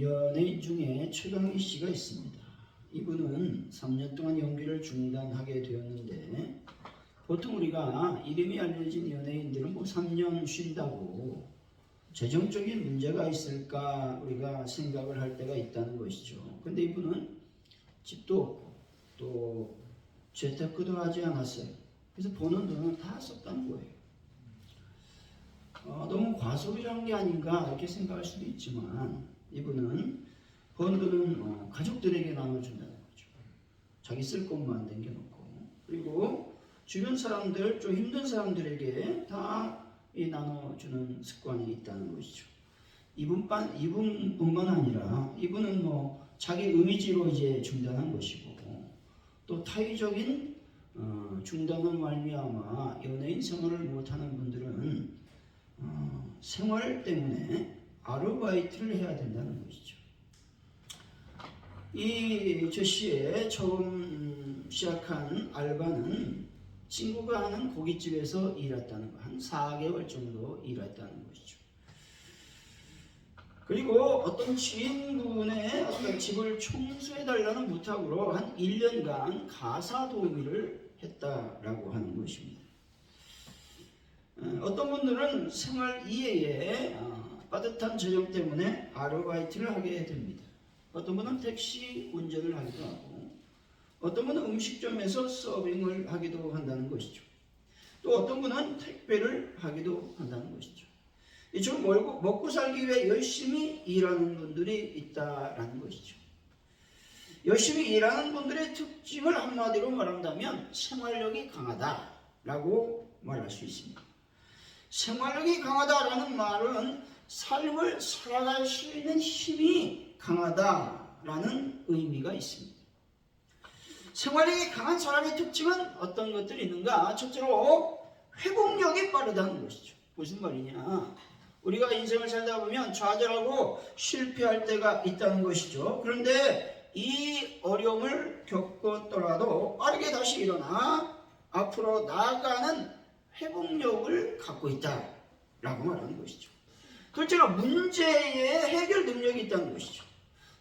연예인 중에 최강희 씨가 있습니다. 이분은 3년 동안 연기를 중단하게 되었는데, 보통 우리가 이름이 알려진 연예인들은 3년 쉰다고 재정적인 문제가 있을까 우리가 생각을 할 때가 있다는 것이죠. 근데 이분은 집도 없고 또 재테크도 하지 않았어요. 그래서 버는 돈을 다 썼다는 거예요. 너무 과소비한 게 아닌가 이렇게 생각할 수도 있지만, 이분은 번 돈은 가족들에게 나눠준다는 거죠. 자기 쓸 것만 남겨놓고, 그리고 주변 사람들, 좀 힘든 사람들에게 다 나눠주는 습관이 있다는 것이죠. 이분뿐만 아니라 이분은 자기 의지로 이제 중단한 것이고, 또 타의적인 중단을 말미암아 연예인 생활을 못하는 분들은 생활 때문에 아르바이트를 해야 된다는 것이죠. 저 씨의 처음 시작한 알바는 친구가 하는 고깃집에서 일했다는 거, 한 4개월 정도 일했다는 것이죠. 그리고 어떤 지인분의 어떤 집을 청소해달라는 부탁으로 한 1년간 가사 도우미를 했다라고 하는 것입니다. 어떤 분들은 생활 이외에 빠듯한 재정 때문에 아르바이트를 하게 됩니다. 어떤 분은 택시 운전을 하기도 하고, 어떤 분은 음식점에서 서빙을 하기도 한다는 것이죠. 또 어떤 분은 택배를 하기도 한다는 것이죠. 이처럼 먹고 살기 위해 열심히 일하는 분들이 있다라는 것이죠. 열심히 일하는 분들의 특징을 한마디로 말한다면 생활력이 강하다라고 말할 수 있습니다. 생활력이 강하다라는 말은 삶을 살아갈 수 있는 힘이 강하다라는 의미가 있습니다. 생활력이 강한 사람의 특징은 어떤 것들이 있는가? 첫째로 회복력이 빠르다는 것이죠. 무슨 말이냐? 우리가 인생을 살다 보면 좌절하고 실패할 때가 있다는 것이죠. 그런데 이 어려움을 겪었더라도 빠르게 다시 일어나 앞으로 나아가는 회복력을 갖고 있다라고 말하는 것이죠. 둘째로 문제의 해결 능력이 있다는 것이죠.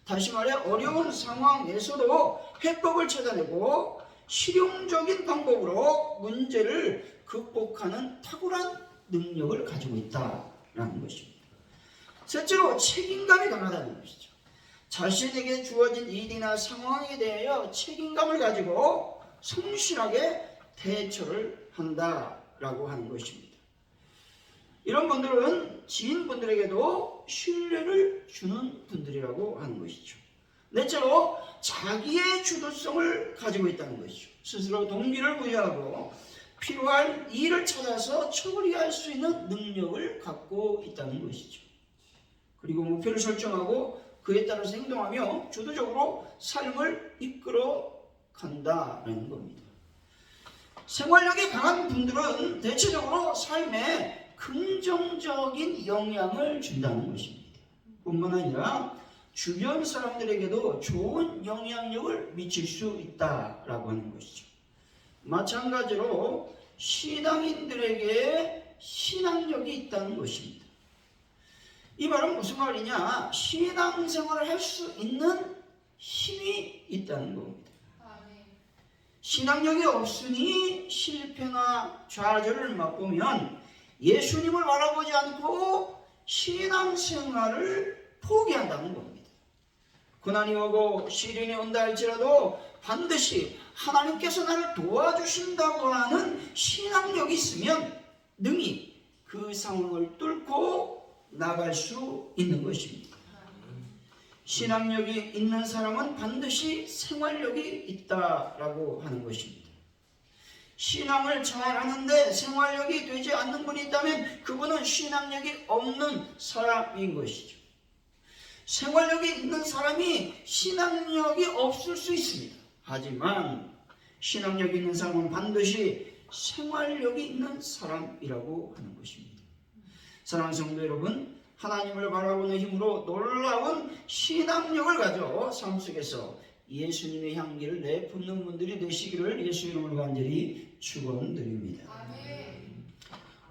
다시 말해 어려운 상황에서도 해법을 찾아내고 실용적인 방법으로 문제를 극복하는 탁월한 능력을 가지고 있다라는 것입니다. 셋째로 책임감이 강하다는 것이죠. 자신에게 주어진 일이나 상황에 대하여 책임감을 가지고 성실하게 대처를 한다라고 하는 것입니다. 이런 분들은 지인분들에게도 신뢰를 주는 분들이라고 하는 것이죠. 넷째로 자기의 주도성을 가지고 있다는 것이죠. 스스로 동기를 부여하고 필요한 일을 찾아서 처리할 수 있는 능력을 갖고 있다는 것이죠. 그리고 목표를 설정하고 그에 따라서 행동하며 주도적으로 삶을 이끌어 간다는 겁니다. 생활력이 강한 분들은 대체적으로 삶에 긍정적인 영향을 준다는 것입니다. 뿐만 아니라 주변 사람들에게도 좋은 영향력을 미칠 수 있다라고 하는 것이죠. 마찬가지로 신앙인들에게 신앙력이 있다는 것입니다. 이 말은 무슨 말이냐? 신앙생활을 할 수 있는 힘이 있다는 겁니다. 신앙력이 없으니 실패나 좌절을 맛보면 예수님을 바라보지 않고 신앙생활을 포기한다는 겁니다. 고난이 오고 시련이 온다 할지라도 반드시 하나님께서 나를 도와주신다고 하는 신앙력이 있으면 능히 그 상황을 뚫고 나갈 수 있는 것입니다. 신앙력이 있는 사람은 반드시 생활력이 있다라고 하는 것입니다. 신앙을 잘하는데 생활력이 되지 않는 분이 있다면 그분은 신앙력이 없는 사람인 것이죠. 생활력이 있는 사람이 신앙력이 없을 수 있습니다. 하지만 신앙력이 있는 사람은 반드시 생활력이 있는 사람이라고 하는 것입니다. 사랑하는 성도 여러분, 하나님을 바라보는 힘으로 놀라운 신앙력을 가져 삶 속에서 예수님의 향기를 내뿜는 분들이 되시기를 예수 이름으로 간절히 축원드립니다.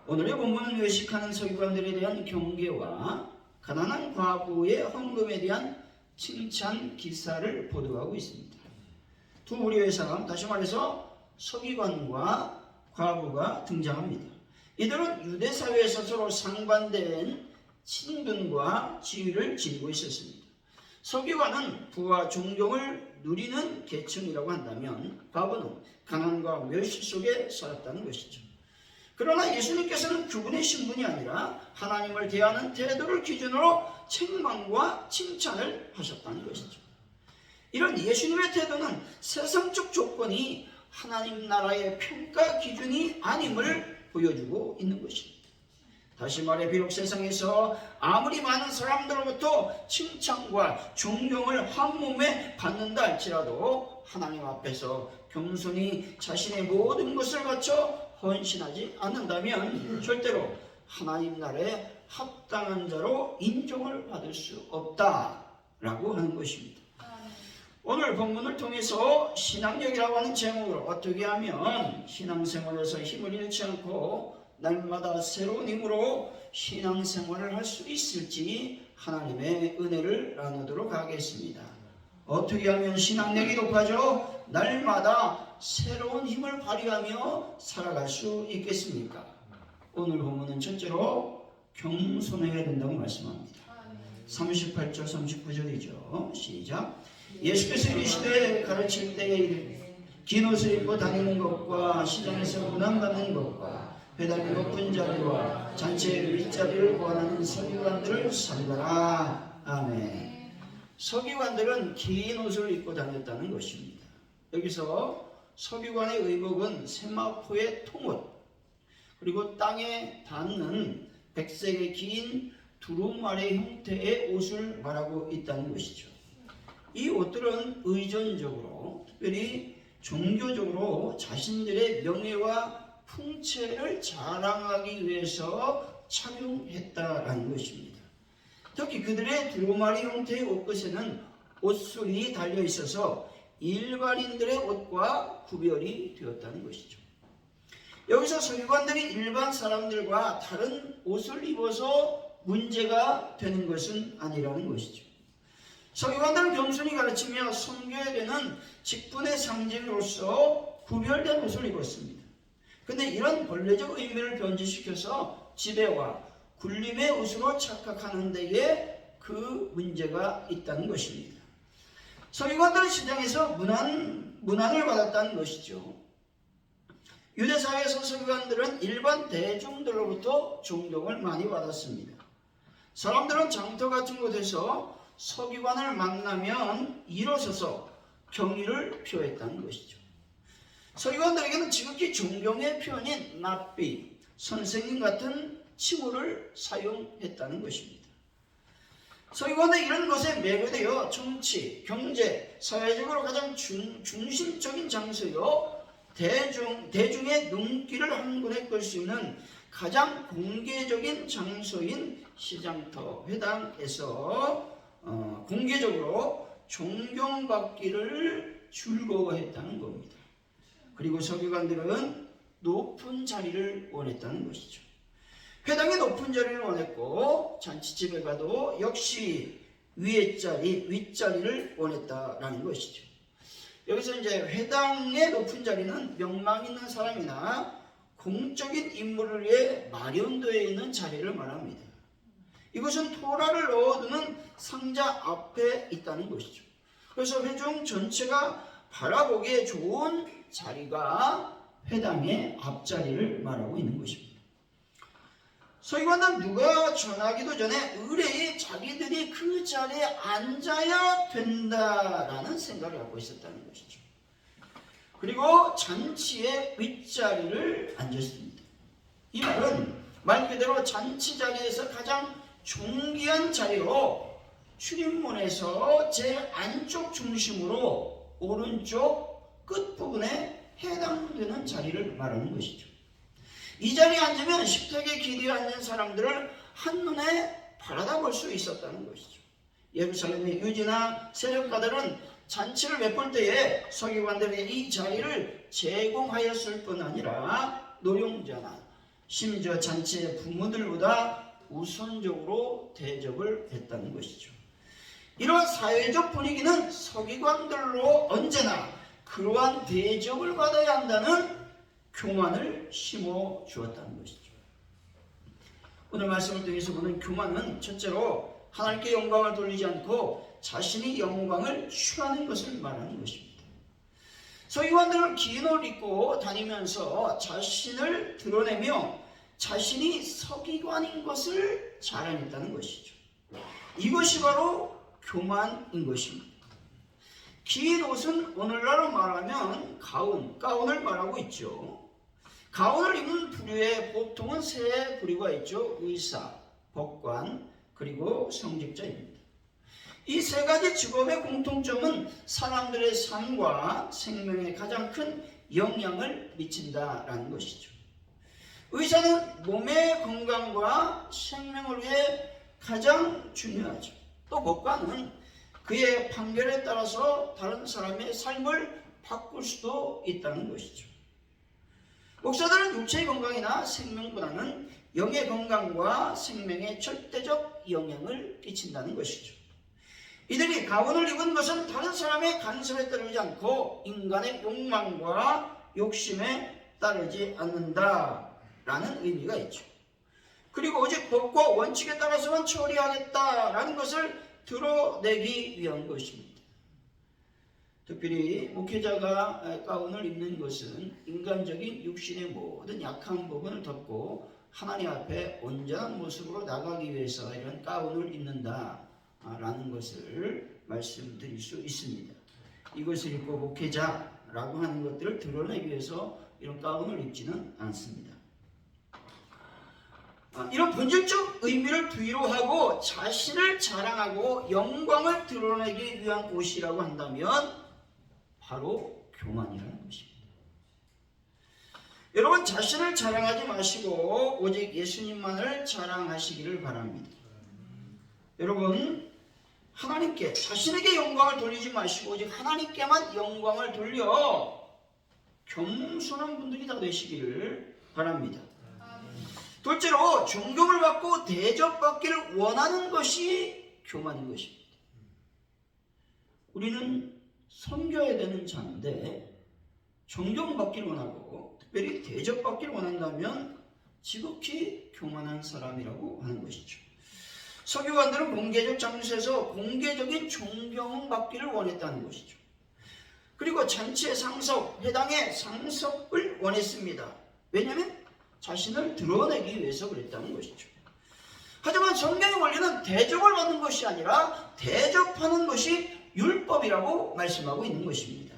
오늘의 본문은 외식하는 서기관들에 대한 경계와 가난한 과부의 헌금에 대한 칭찬 기사를 보도하고 있습니다. 두 부류의 사람, 다시 말해서 서기관과 과부가 등장합니다. 이들은 유대 사회에서 서로 상반된 친분과 지위를 지니고 있었습니다. 서기관은 부와 존경을 누리는 계층이라고 한다면 과부는 가난과 멸시 속에 살았다는 것이죠. 그러나 예수님께서는 그분의 신분이 아니라 하나님을 대하는 태도를 기준으로 책망과 칭찬을 하셨다는 것이죠. 이런 예수님의 태도는 세상적 조건이 하나님 나라의 평가 기준이 아님을 보여주고 있는 것입니다. 다시 말해 비록 세상에서 아무리 많은 사람들로부터 칭찬과 존경을 한 몸에 받는다 할지라도 하나님 앞에서 겸손히 자신의 모든 것을 바쳐 헌신하지 않는다면 절대로 하나님 나라에 합당한 자로 인정을 받을 수 없다라고 하는 것입니다. 오늘 본문을 통해서 신앙력이라고 하는 제목으로 어떻게 하면 신앙생활에서 힘을 잃지 않고 날마다 새로운 힘으로 신앙생활을 할 수 있을지 하나님의 은혜를 나누도록 하겠습니다. 어떻게 하면 신앙력이 높아져 날마다 새로운 힘을 발휘하며 살아갈 수 있겠습니까? 오늘 본문은 첫째로 겸손해야 된다고 말씀합니다. 38절 39절이죠. 시작. 예수께서 이르시되 가르칠 때에 긴 옷을 입고 다니는 것과 시장에서 문안받는 것과 회당의 높은 자리와 잔치의 윗자리를 구하는 서기관들을 삼가라. 아멘. 서기관들은 긴 옷을 입고 다녔다는 것입니다. 여기서 서기관의 의복은 세마포의 통옷, 그리고 땅에 닿는 백색의 긴 두루마리 형태의 옷을 말하고 있다는 것이죠. 이 옷들은 의존적으로, 특별히 종교적으로 자신들의 명예와 풍채를 자랑하기 위해서 착용했다라는 것입니다. 특히 그들의 두루마리 형태의 옷끝에는 옷술이 달려 있어서 일반인들의 옷과 구별이 되었다는 것이죠. 여기서 서기관들이 일반 사람들과 다른 옷을 입어서 문제가 되는 것은 아니라는 것이죠. 서기관들은 겸손히 가르치며 섬겨야 되는 직분의 상징으로서 구별된 옷을 입었습니다. 그런데 이런 본래적 의미를 변질시켜서 지배와 굴림의 옷으로 착각하는 데에 그 문제가 있다는 것입니다. 서기관들은 시장에서 문안을 받았다는 것이죠. 유대사회에서 서기관들은 일반 대중들로부터 존경을 많이 받았습니다. 사람들은 장터 같은 곳에서 서기관을 만나면 일어서서 경의를 표했다는 것이죠. 서기관들에게는 지극히 존경의 표현인 랍비, 선생님 같은 칭호를 사용했다는 것입니다. 서기관은 이런 것에 매료되어 정치, 경제, 사회적으로 가장 중심적인 장소요, 대중의 눈길을 한 곳에 끌 수 있는 가장 공개적인 장소인 시장터, 회당에서 공개적으로 존경받기를 즐거워했다는 겁니다. 그리고 서기관들은 높은 자리를 원했다는 것이죠. 회당의 높은 자리를 원했고 잔치집에 가도 역시 위의 자리, 윗자리를 원했다라는 것이죠. 여기서 이제 회당의 높은 자리는 명망 있는 사람이나 공적인 인물을 위해 마련되어 있는 자리를 말합니다. 이것은 토라를 넣어두는 상자 앞에 있다는 것이죠. 그래서 회중 전체가 바라보기에 좋은 자리가 회당의 앞자리를 말하고 있는 것입니다. 서기관은 누가 전하기도 전에 의뢰에 자기들이 그 자리에 앉아야 된다라는 생각을 갖고 있었다는 것이죠. 그리고 잔치의 윗자리를 앉았습니다. 이 말은 말 그대로 잔치 자리에서 가장 존귀한 자리로 출입문에서 제일 안쪽 중심으로 오른쪽 끝부분에 해당되는 자리를 말하는 것이죠. 이 자리에 앉으면 식탁에 기대어 앉는 사람들을 한눈에 바라다 볼 수 있었다는 것이죠. 예루살렘의 유지나 세력가들은 잔치를 베풀 때에 서기관들에게 이 자리를 제공하였을 뿐 아니라 노령자나 심지어 잔치의 부모들보다 우선적으로 대접을 했다는 것이죠. 이런 사회적 분위기는 서기관들로 언제나 그러한 대접을 받아야 한다는 교만을 심어 주었다는 것이죠. 오늘 말씀을 통해서 보는 교만은 첫째로 하나님께 영광을 돌리지 않고 자신이 영광을 취하는 것을 말하는 것입니다. 서기관들은 긴 옷을 입고 다니면서 자신을 드러내며 자신이 서기관인 것을 자랑했다는 것이죠. 이것이 바로 교만인 것입니다. 긴 옷은 오늘날로 말하면 가운을 말하고 있죠. 가운을 입는 부류에 보통은 세 부류가 있죠. 의사, 법관, 그리고 성직자입니다. 이 세 가지 직업의 공통점은 사람들의 삶과 생명에 가장 큰 영향을 미친다라는 것이죠. 의사는 몸의 건강과 생명을 위해 가장 중요하죠. 또 법관은 그의 판결에 따라서 다른 사람의 삶을 바꿀 수도 있다는 것이죠. 목사들은 육체의 건강이나 생명보다는 영의 건강과 생명에 절대적 영향을 끼친다는 것이죠. 이들이 가운을 입은 것은 다른 사람의 간섭에 따르지 않고 인간의 욕망과 욕심에 따르지 않는다라는 의미가 있죠. 그리고 오직 법과 원칙에 따라서만 처리하겠다라는 것을 드러내기 위한 것입니다. 특별히 목회자가 가운을 입는 것은 인간적인 육신의 모든 약한 부분을 덮고 하나님 앞에 온전한 모습으로 나가기 위해서 이런 가운을 입는다라는 것을 말씀드릴 수 있습니다. 이것을 입고 목회자라고 하는 것들을 드러내기 위해서 이런 가운을 입지는 않습니다. 이런 본질적 의미를 뒤로 하고 자신을 자랑하고 영광을 드러내기 위한 옷이라고 한다면 바로 교만이라는 것입니다. 여러분, 자신을 자랑하지 마시고 오직 예수님만을 자랑하시기를 바랍니다. 여러분, 하나님께 자신에게 영광을 돌리지 마시고 오직 하나님께만 영광을 돌려 겸손한 분들이 다 되시기를 바랍니다. 둘째로 존경을 받고 대접받기를 원하는 것이 교만인 것입니다. 우리는 섬겨야 되는 자인데 존경받기를 원하고 특별히 대접받기를 원한다면 지극히 교만한 사람이라고 하는 것이죠. 서기관들은 공개적 장소에서 공개적인 존경을 받기를 원했다는 것이죠. 그리고 잔치의 상석, 회당의 상석을 원했습니다. 왜냐하면 자신을 드러내기 위해서 그랬다는 것이죠. 하지만 성경의 원리는 대접을 받는 것이 아니라 대접하는 것이 율법이라고 말씀하고 있는 것입니다.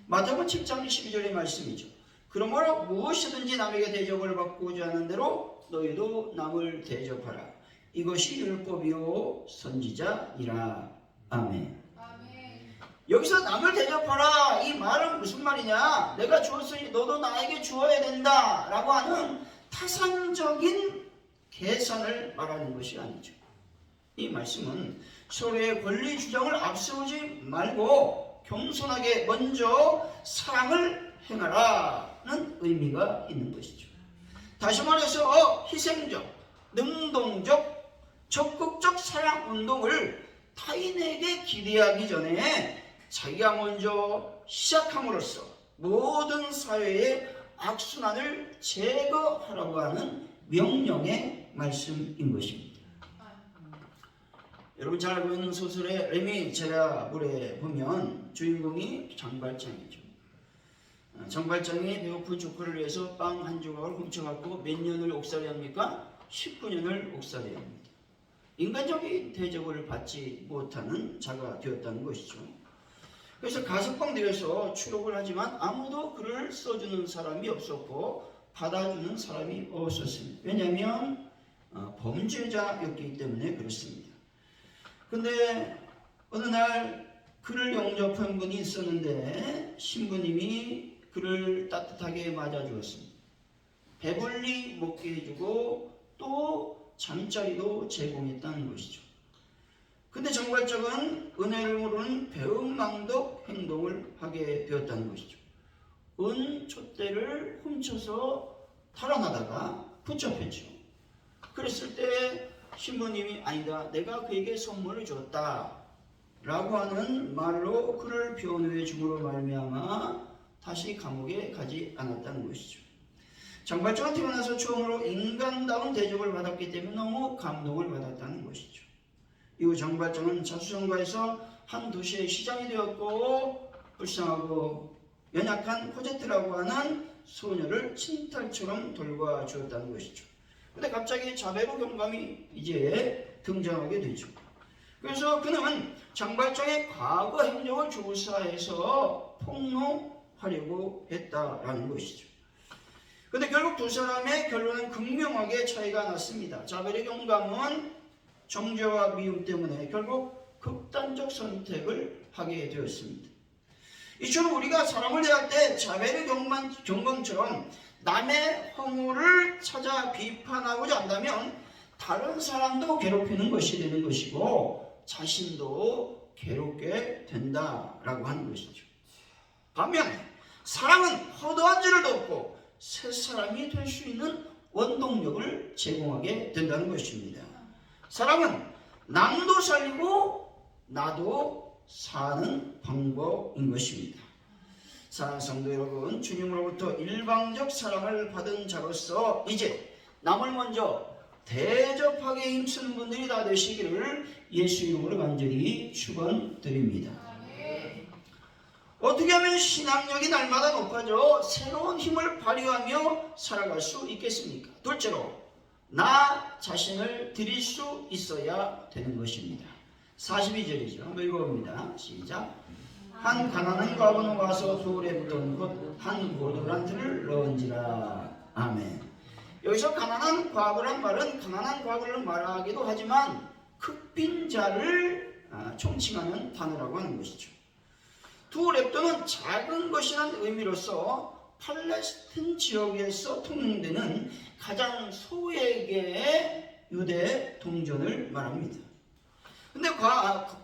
마태복음 7장 12절의 말씀이죠. 그러므로 무엇이든지 남에게 대접을 받고자 하는 대로 너희도 남을 대접하라. 이것이 율법이요 선지자니라. 아멘. 여기서 남을 대접하라 이 말은 무슨 말이냐? 내가 주었으니 너도 나에게 주어야 된다 라고 하는 타산적인 계산을 말하는 것이 아니죠. 이 말씀은 서로의 권리 주장을 앞세우지 말고 겸손하게 먼저 사랑을 행하라는 의미가 있는 것이죠. 다시 말해서 희생적, 능동적, 적극적 사랑 운동을 타인에게 기대하기 전에 자기가 먼저 시작함으로써 모든 사회의 악순환을 제거하라고 하는 명령의 말씀인 것입니다. 여러분 잘 알고 있는 소설의 레미제라블에 보면 주인공이 장발장이죠. 장발장이 배고픈 조카를 위해서 빵 한 조각을 훔쳐갖고 몇 년을 옥살이야 합니까? 19년을 옥살이야 합니다. 인간적인 대접을 받지 못하는 자가 되었다는 것이죠. 그래서 가석방되어서 추록을 하지만 아무도 그를 써주는 사람이 없었고 받아주는 사람이 없었습니다. 왜냐하면 범죄자였기 때문에 그렇습니다. 근데 어느 날 그를 영접한 분이 있었는데 신부님이 그를 따뜻하게 맞아주었습니다. 배불리 먹게 해주고 또 잠자리도 제공했다는 것이죠. 근데 정발장은 은혜를 모르는 배은망덕 행동을 하게 되었다는 것이죠. 은 촛대를 훔쳐서 탈환하다가 붙잡혔죠. 그랬을 때 신부님이 아니다, 내가 그에게 선물을 줬다 라고 하는 말로 그를 변호해 줌으로 말미암아 다시 감옥에 가지 않았다는 것이죠. 장발장은 태어나서 처음으로 인간다운 대접을 받았기 때문에 너무 감동을 받았다는 것이죠. 이후 장발장은 자수성가에서 한 도시의 시장이 되었고 불쌍하고 연약한 코제트라고 하는 소녀를 친딸처럼 돌봐주었다는 것이죠. 근데 갑자기 자베로 경감이 이제 등장하게 되죠. 그래서 그는 장발장의 과거 행적을 조사해서 폭로하려고 했다라는 것이죠. 근데 결국 두 사람의 결론은 극명하게 차이가 났습니다. 자베르 경감은 정죄와 미움 때문에 결국 극단적 선택을 하게 되었습니다. 이처럼 우리가 사람을 대할 때 자베르 경감처럼 남의 허물을 찾아 비판하고자 한다면 다른 사람도 괴롭히는 것이 되는 것이고 자신도 괴롭게 된다라고 하는 것이죠. 반면에 사랑은 허도한 죄를 덮고 새 사람이 될 수 있는 원동력을 제공하게 된다는 것입니다. 사랑은 남도 살리고 나도 사는 방법인 것입니다. 사랑하는 성도 여러분, 주님으로부터 일방적 사랑을 받은 자로서 이제 남을 먼저 대접하게 힘쓰는 분들이 다 되시기를 예수 이름으로 간절히 축원드립니다. 어떻게 하면 신앙력이 날마다 높아져 새로운 힘을 발휘하며 살아갈 수 있겠습니까? 둘째로 나 자신을 드릴 수 있어야 되는 것입니다. 42절이죠. 한번 읽어봅니다. 시작. 한 가난한 과부는 와서 돌에 묻던 곧 한 고두란트를 넣은지라. 아멘. 여기서 가난한 과부란 말은 가난한 과부를 말하기도 하지만 흑빈자를 총칭하는 단어라고 하는 것이죠. 두 랩돈은 작은 것이라는 의미로서 팔레스틴 지역에서 통용되는 가장 소액의 유대 동전을 말합니다.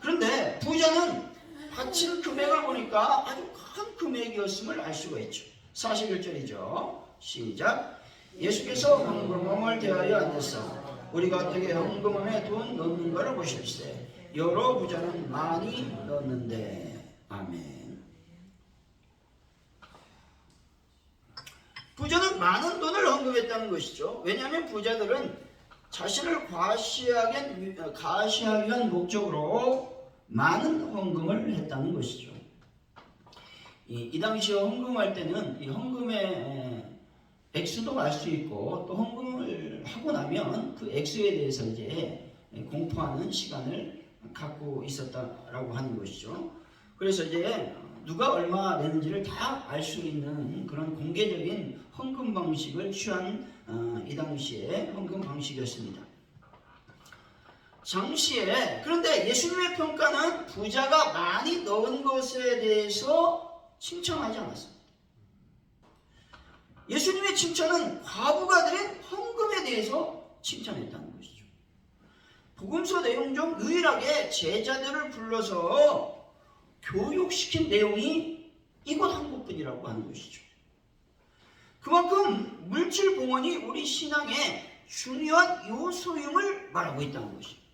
그런데 부자는 바친 금액을 보니까 아주 큰 금액이었음을 알 수가 있죠. 41절이죠. 시작. 예수께서 헌금함을 대하여 앉으사 우리가 어떻게 헌금함에 돈 넣는가를 보실세. 여러 부자는 많이 넣었는데. 아멘. 부자는 많은 돈을 헌금했다는 것이죠. 왜냐하면 부자들은 자신을 과시하기 위한 목적으로 많은 헌금을 했다는 것이죠. 이 당시에 헌금할 때는 이 헌금의 액수도 알 수 있고 또 헌금을 하고 나면 그 액수에 대해서 이제 공포하는 시간을 갖고 있었다라고 하는 것이죠. 그래서 이제 누가 얼마 내는지를 다 알 수 있는 그런 공개적인 헌금 방식을 취한 이 당시의 헌금 방식이었습니다. 당시에 그런데 예수님의 평가는 부자가 많이 넣은 것에 대해서 칭찬하지 않았습니다. 예수님의 칭찬은 과부가 드린 헌금에 대해서 칭찬했다는 것이죠. 복음서 내용 중 유일하게 제자들을 불러서 교육시킨 내용이 이곳 한 곳뿐이라고 하는 것이죠. 그만큼 물질 봉헌이 우리 신앙의 중요한 요소임을 말하고 있다는 것입니다.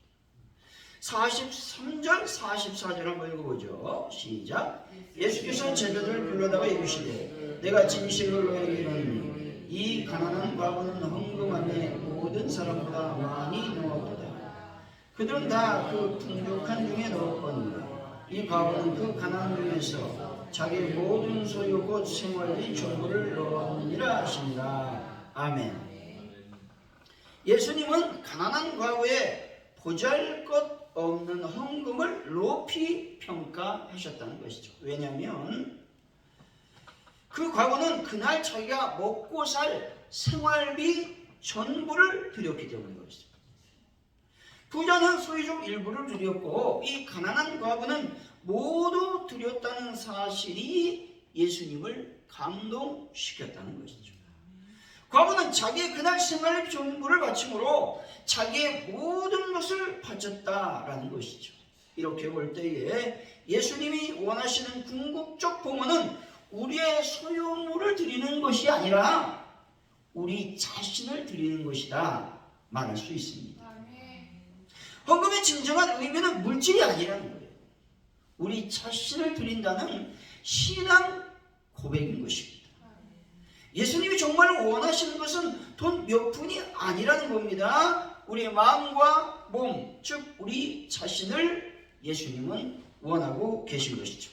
43절, 44절 한번 읽어보죠. 시작. 예수께서 제자들을 불러다가 이르시되 내가 진실로 너희에게 이르노니 이 가난한 과부는 헌금함에 모든 사람보다 많이 넣었도다. 그들은 다 그 풍족한 중에 넣었거니와 이 과부는 그 가난한 중에서 자기 모든 소유 곧 생활비 전부를 넣었느니라 하시니라. 아멘. 예수님은 가난한 과부의 보잘것없는 헌금을 높이 평가하셨다는 것이죠. 왜냐하면 그 과부는 그날 자기가 먹고 살 생활비 전부를 드렸기 때문인 것입니다. 부자는 소유 중 일부를 드렸고 이 가난한 과부는 모두 드렸다는 사실이 예수님을 감동시켰다는 것이죠. 과부는 자기의 그날 생활비 전부를 바침으로 자기의 모든 것을 바쳤다라는 것이죠. 이렇게 볼 때에 예수님이 원하시는 궁극적 봉헌은 우리의 소유물을 드리는 것이 아니라 우리 자신을 드리는 것이다 말할 수 있습니다. 헌금의 진정한 의미는 물질이 아니라는 거예요. 우리 자신을 드린다는 신앙 고백인 것입니다. 예수님이 정말 원하시는 것은 돈 몇 푼이 아니라는 겁니다. 우리의 마음과 몸, 즉 우리 자신을 예수님은 원하고 계신 것이죠.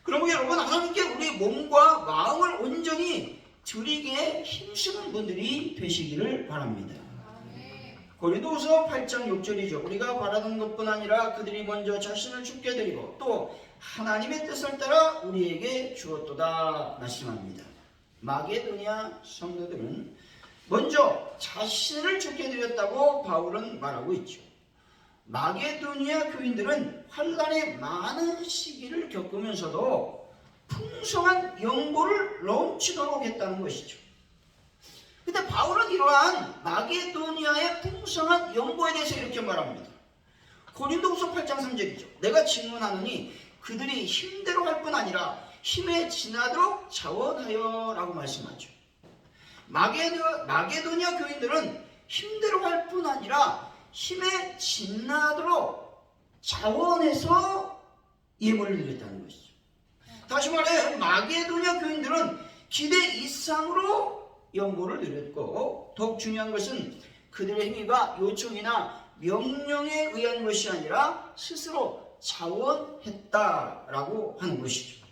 그러면 여러분, 하나님께 우리 몸과 마음을 온전히 드리게 힘쓰는 분들이 되시기를 바랍니다. 고린도후서 8장 6절이죠. 우리가 바라는 것뿐 아니라 그들이 먼저 자신을 주께 드리고 또 하나님의 뜻을 따라 우리에게 주었도다 말씀합니다. 마게도니아 성도들은 먼저 자신을 주께 드렸다고 바울은 말하고 있죠. 마게도니아 교인들은 환난의 많은 시기를 겪으면서도 풍성한 연고를 넘치도록 했다는 것이죠. 근데 바울은 이러한 마게도니아의 풍성한 연고에 대해서 이렇게 말합니다. 고린도후서 8장 3절이죠. 내가 증언하노니 그들이 힘대로 할 뿐 아니라 힘에 지나도록 자원하여 라고 말씀하죠. 마게도니아 교인들은 힘대로 할 뿐 아니라 힘에 지나도록 자원해서 예물을 드렸다는 것이죠. 다시 말해 마게도니아 교인들은 기대 이상으로 연고를 드렸고, 더욱 중요한 것은 그들의 행위가 요청이나 명령에 의한 것이 아니라 스스로 자원했다라고 하는 것이죠.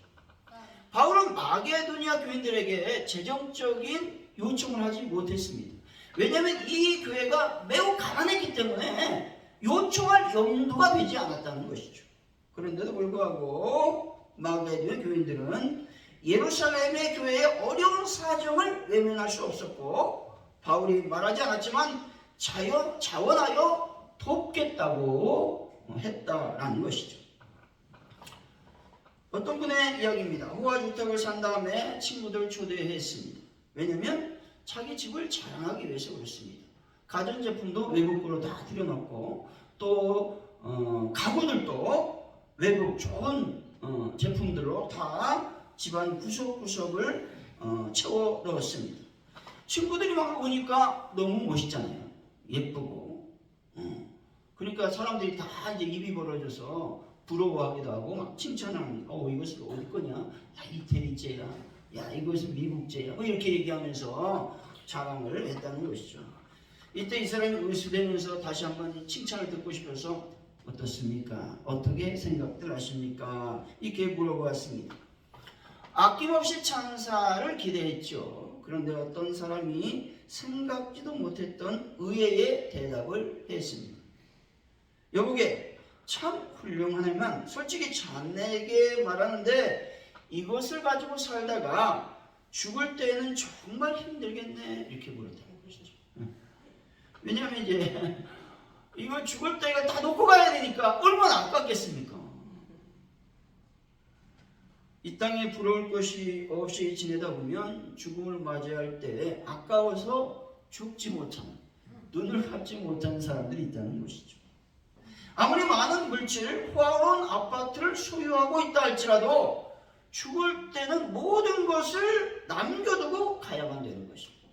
바울은 마게도니아 교인들에게 재정적인 요청을 하지 못했습니다. 왜냐하면 이 교회가 매우 가난했기 때문에 요청할 염두가 되지 않았다는 것이죠. 그런데도 불구하고 마게도니아 교인들은 예루살렘의 교회의 어려운 사정을 외면할 수 없었고, 바울이 말하지 않았지만 자원하여 돕겠다고 했다라는 것이죠. 어떤 분의 이야기입니다. 호화주택을 산 다음에 친구들 초대했습니다. 왜냐하면 자기 집을 자랑하기 위해서 그렇습니다. 가전제품도 외국으로 다 들여놓고 또 가구들도 외국 좋은 제품들로 다 집안 구석구석을 채워 넣었습니다. 친구들이 막 오니까 너무 멋있잖아요. 예쁘고. 그러니까 사람들이 다 이제 입이 벌어져서 부러워하기도 하고 막 칭찬합니다. 이것은 어디 거냐? 야, 이태리제야. 야, 이것은 미국제야. 이렇게 얘기하면서 자랑을 했다는 것이죠. 이때 이 사람이 의수되면서 다시 한번 칭찬을 듣고 싶어서 어떻습니까? 어떻게 생각들 하십니까? 이렇게 물어보았습니다. 아낌없이 찬사를 기대했죠. 그런데 어떤 사람이 생각지도 못했던 의외의 대답을 했습니다. 여보게, 참 훌륭하네만 솔직히 자네에게 말하는데 이것을 가지고 살다가 죽을 때는 정말 힘들겠네, 이렇게 물었다는 것이죠. 왜냐하면 이제 이거 죽을 때 다 놓고 가야 되니까 얼마나 아깝겠습니까? 이 땅에 부러울 것이 없이 지내다 보면 죽음을 맞이할 때 아까워서 죽지 못한, 눈을 감지 못한 사람들이 있다는 것이죠. 아무리 많은 물질, 호화로운 아파트를 소유하고 있다 할지라도 죽을 때는 모든 것을 남겨두고 가야만 되는 것입니다.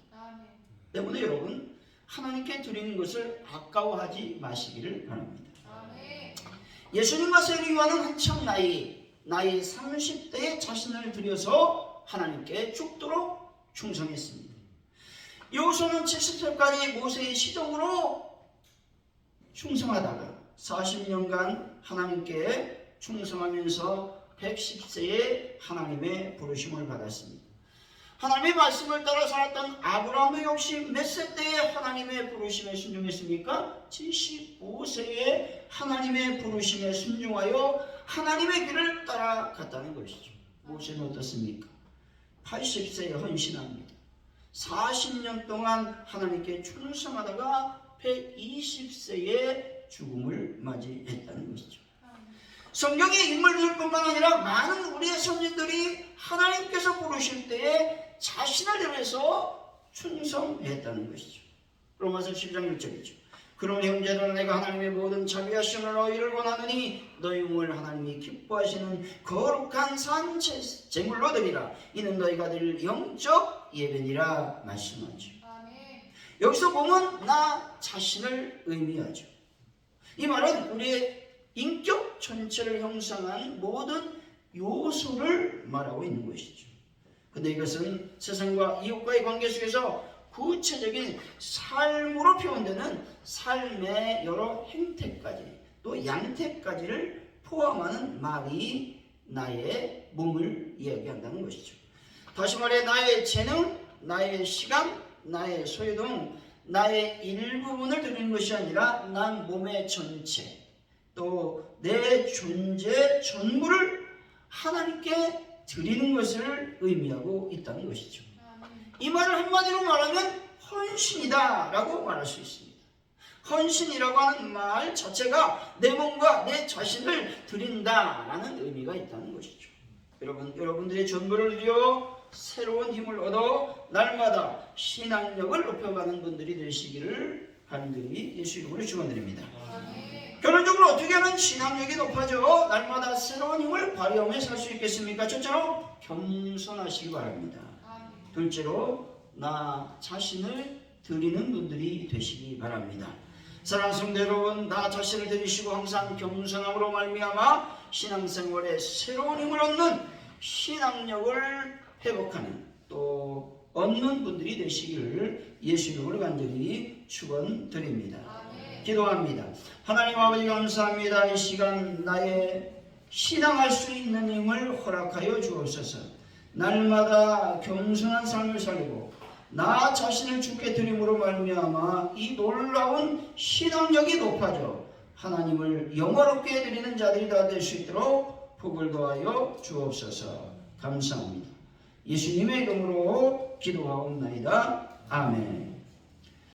때문에 여러분, 하나님께 드리는 것을 아까워하지 마시기를 바랍니다. 예수님과 세리요한은 한참 나이 30대에 자신을 들여서 하나님께 죽도록 충성했습니다. 여호수아는 70세까지 모세의 시종으로 충성하다가 40년간 하나님께 충성하면서 110세에 하나님의 부르심을 받았습니다. 하나님의 말씀을 따라 살았던 아브라함도 역시 몇 세 때에 하나님의 부르심에 순종했습니까? 75세에 하나님의 부르심에 순종하여 하나님의 길을 따라갔다는 것이죠. 모세는 어떻습니까? 80세에 헌신합니다. 40년 동안 하나님께 충성하다가 120세에 죽음을 맞이했다는 것이죠. 성경의 인물들뿐만 아니라 많은 우리의 선진들이 하나님께서 부르실 때에 자신을 드려서 충성했다는 것이죠. 로마서 10장 1절이죠. 그럼 형제들아, 내가 하나님의 모든 자비하심을 너희를 권하느니 너희 몸을 하나님이 기뻐하시는 거룩한 산 제물로 드리라. 이는 너희가 드릴 영적 예배니라 말씀하죠. 여기서 보면 나 자신을 의미하죠. 이 말은 우리의 인격 전체를 형성한 모든 요소를 말하고 있는 것이죠. 근데 이것은 세상과 이웃과의 관계 속에서 구체적인 삶으로 표현되는 삶의 여러 행태까지 또 양태까지를 포함하는 말이 나의 몸을 이야기한다는 것이죠. 다시 말해 나의 재능, 나의 시간, 나의 소유 등 나의 일부분을 드리는 것이 아니라 난 몸의 전체 또 내 존재 전부를 하나님께 드리는 것을 의미하고 있다는 것이죠. 이 말을 한마디로 말하면 헌신이다 라고 말할 수 있습니다. 헌신이라고 하는 말 자체가 내 몸과 내 자신을 드린다라는 의미가 있다는 것이죠. 여러분들의 전부를 드려 새로운 힘을 얻어 날마다 신앙력을 높여가는 분들이 되시기를 간절히 예수 이름으로 축원드립니다. 결론적으로 어떻게 하면 신앙력이 높아져 날마다 새로운 힘을 발휘하며 살 수 있겠습니까? 첫째로 겸손하시기 바랍니다. 둘째로 나 자신을 드리는 분들이 되시기 바랍니다. 사랑하는 성도 여러분, 나 자신을 드리시고 항상 겸손함으로 말미암아 신앙생활에 새로운 힘을 얻는 신앙력을 회복하는 또 얻는 분들이 되시기를 예수 이름으로 간절히 축원드립니다. 기도합니다. 하나님 아버지 감사합니다. 이 시간 나의 신앙할 수 있는 힘을 허락하여 주옵소서. 날마다 겸손한 삶을 살고 나 자신을 주께 드림으로 말미암아 이 놀라운 신앙력이 높아져 하나님을 영화롭게 드리는 자들이 다 될 수 있도록 복을 더하여 주옵소서. 감사합니다. 예수님의 이름으로 기도하옵나이다. 아멘.